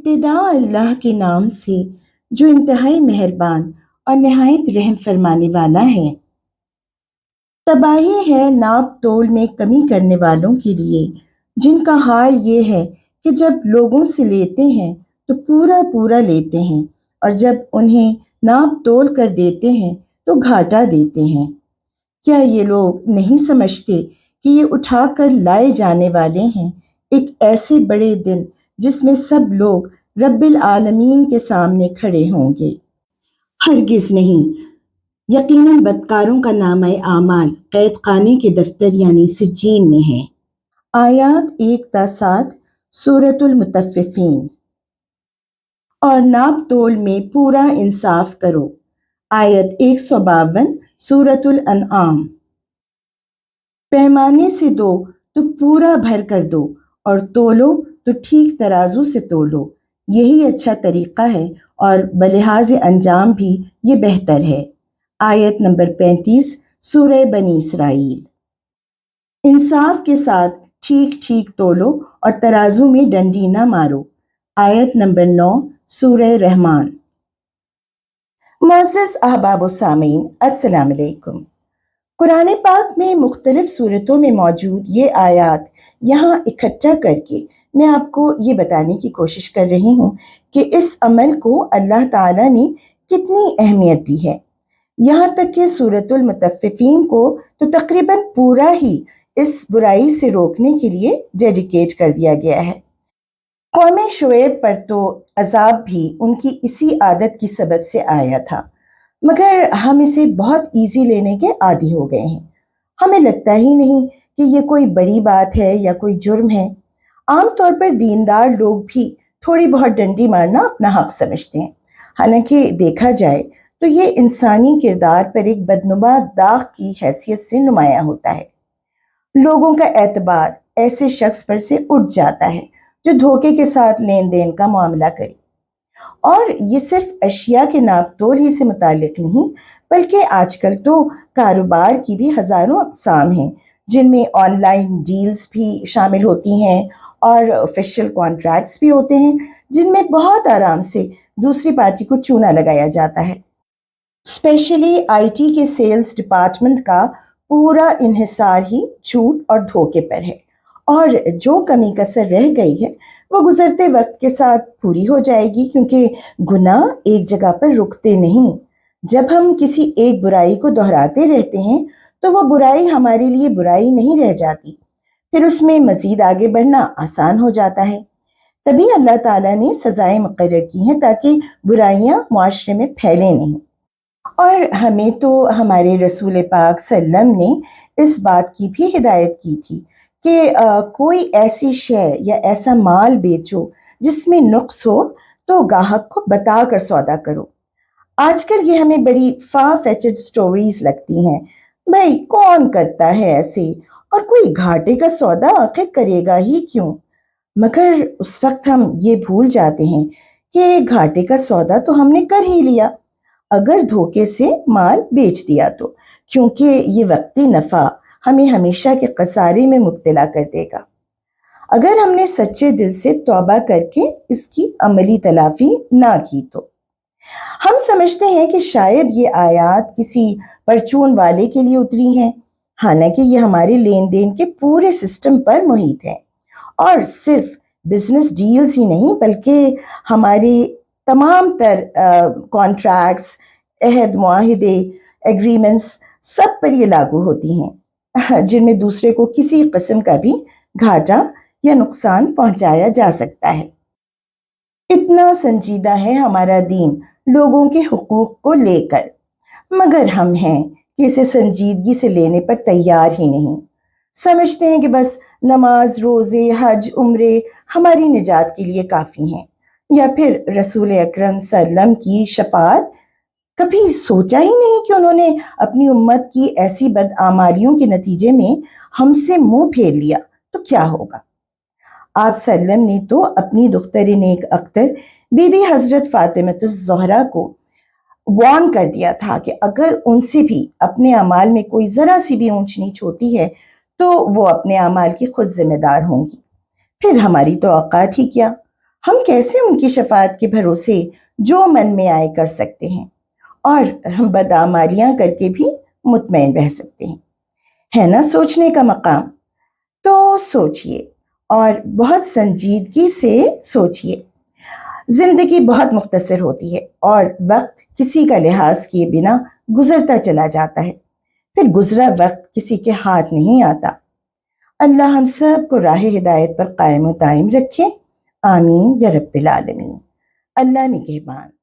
इब्तिदा अल्लाह के नाम से जो इंतहाई मेहरबान और नहायत रहम फरमाने वाला है। तबाही है नाप तोल में कमी करने वालों के लिए, जिनका हाल ये है कि जब लोगों से लेते हैं तो पूरा पूरा लेते हैं, और जब उन्हें नाप तोल कर देते हैं तो घाटा देते हैं। क्या ये लोग नहीं समझते कि ये उठा कर लाए जाने वाले हैं एक ऐसे बड़े दिन जिसमें सब लोग रब्बिल आलमीन के सामने खड़े होंगे? हरगिज नहीं, यकीनन बदकारों का नामे आमाल कैद खाने के दफ्तर यानी सिज्जीन में है। आयात 1 ता 7 सूरतुल मुतफ्फिफीन। और नाप तोल में पूरा इंसाफ करो। आयत 152 सूरतुल अनआम। पैमाने से दो तो पूरा भर कर दो, और तोलो तो ठीक तराजू से तोलो। यही अच्छा तरीका है और बलिहाज अंजाम भी ये बेहतर है। आयत नंबर 35 सूरह बनी इसराइल। इंसाफ के साथ ठीक ठीक तोलो और तराजू में डंडी ना मारो। आयत नंबर 9 सूरह रहमान। मोअज़्ज़ज़ अहबाब व सामीन, अस्सलाम अलैकुम। कुरान पाक में मुख्तलिफ सूरतों में मौजूद ये आयात यहाँ इकट्ठा करके मैं आपको ये बताने की कोशिश कर रही हूँ कि इस अमल को अल्लाह ताला ने कितनी अहमियत दी है। यहाँ तक कि सूरतुल मुतफ्फिफीन को तो तकरीबन पूरा ही इस बुराई से रोकने के लिए डेडिकेट कर दिया गया है। कौम शुएब पर तो अजाब भी उनकी इसी आदत की सबब से आया था, मगर हम इसे बहुत इजी लेने के आदी हो गए हैं। हमें लगता ही नहीं कि ये कोई बड़ी बात है या कोई जुर्म है। आमतौर पर दीनदार लोग भी थोड़ी बहुत डंडी मारना अपना हक समझते हैं। हालांकि देखा जाए तो ये इंसानी किरदार पर एक बदनुमा दाग की हैसियत से नुमायां होता है। लोगों का एतबार ऐसे शख्स पर से उठ जाता है जो धोखे के साथ लेन देन का मामला करे। और ये सिर्फ अशिया के नाप तोल ही से मुतालिक नहीं, बल्कि आजकल तो कारोबार की भी हज़ारों अक़साम हैं, जिनमें ऑनलाइन डील्स भी शामिल होती हैं और ऑफिशियल कॉन्ट्रैक्ट्स भी होते हैं, जिनमें बहुत आराम से दूसरी पार्टी को चूना लगाया जाता है। स्पेशली आईटी के सेल्स डिपार्टमेंट का पूरा इन्हिसार ही झूठ और धोखे पर है, और जो कमी कसर रह गई है वो गुजरते वक्त के साथ पूरी हो जाएगी, क्योंकि गुनाह एक जगह पर रुकते नहीं। जब हम किसी एक बुराई को दोहराते रहते हैं तो वो बुराई हमारे लिए बुराई नहीं रह जाती, फिर उसमें मजीद आगे बढ़ना आसान हो जाता है। तभी अल्लाह ताला ने सजाएं मुकर्रर की हैं ताकि बुराइयां मुआशरे में फैले नहीं। और हमें तो हमारे रसूल पाक सल्लम ने इस बात की भी हिदायत की थी कि कोई ऐसी शय या ऐसा माल बेचो जिसमें नुक्स हो तो गाहक को बता कर सौदा करो। आजकल ये हमें बड़ी फार फेचड स्टोरीज लगती हैं। भाई कौन करता है ऐसे, और कोई घाटे का सौदा आखिर करेगा ही क्यों? मगर उस वक्त हम ये भूल जाते हैं कि घाटे का सौदा तो हमने कर ही लिया अगर धोखे से माल बेच दिया तो, क्योंकि ये वक्ती नफ़ा हमें हमेशा के खसारे में मुब्तला कर देगा। अगर हमने सच्चे दिल से तौबा करके इसकी अमली तलाफी ना की तो। हम समझते हैं कि शायद ये आयात किसी परचून वाले के लिए उतरी हैं, हालांकि ये हमारे लेन देन के पूरे सिस्टम पर मुहित है, और सिर्फ बिजनेस डील्स ही नहीं बल्कि हमारे तमाम तर कॉन्ट्रैक्ट्स, अहद, मुआहिदे, एग्रीमेंट्स सब पर ये लागू होती हैं, जिनमें दूसरे को किसी किस्म का भी घाटा या नुकसान पहुंचाया जा सकता है। इतना संजीदा है हमारा दीन लोगों के हुकूक को लेकर, मगर हम हैं कि इसे संजीदगी से लेने पर तैयार ही नहीं। समझते हैं कि बस नमाज, रोज़े, हज, उम्रे हमारी निजात के लिए काफ़ी हैं, या फिर रसूल अकरम सल्लम की शफाअत। कभी सोचा ही नहीं कि उन्होंने अपनी उम्मत की ऐसी बदआमालियों के नतीजे में हमसे मुंह फेर लिया तो क्या होगा। आप सल्लम ने तो अपनी दुख्तर नेक अख्तर बीबी हजरत फातिमतुज़ ज़हरा को वार्न कर दिया था कि अगर उनसे भी अपने अमाल में कोई ज़रा सी भी ऊंच नीच होती है तो वो अपने अमाल की खुद जिम्मेदार होंगी। फिर हमारी तो औकात ही क्या, ہم کیسے ان کی شفاعت کے بھروسے جو من میں آئے کر سکتے ہیں اور ہم بدعمالیاں کر کے بھی مطمئن رہ سکتے ہیں؟ ہے نا سوچنے کا مقام؟ تو سوچئے اور بہت سنجیدگی سے سوچئے۔ زندگی بہت مختصر ہوتی ہے اور وقت کسی کا لحاظ کیے بنا گزرتا چلا جاتا ہے، پھر گزرا وقت کسی کے ہاتھ نہیں آتا۔ اللہ ہم سب کو راہ ہدایت پر قائم و دائم رکھے، آمین یا رب العالمین۔ اللہ نگہبان۔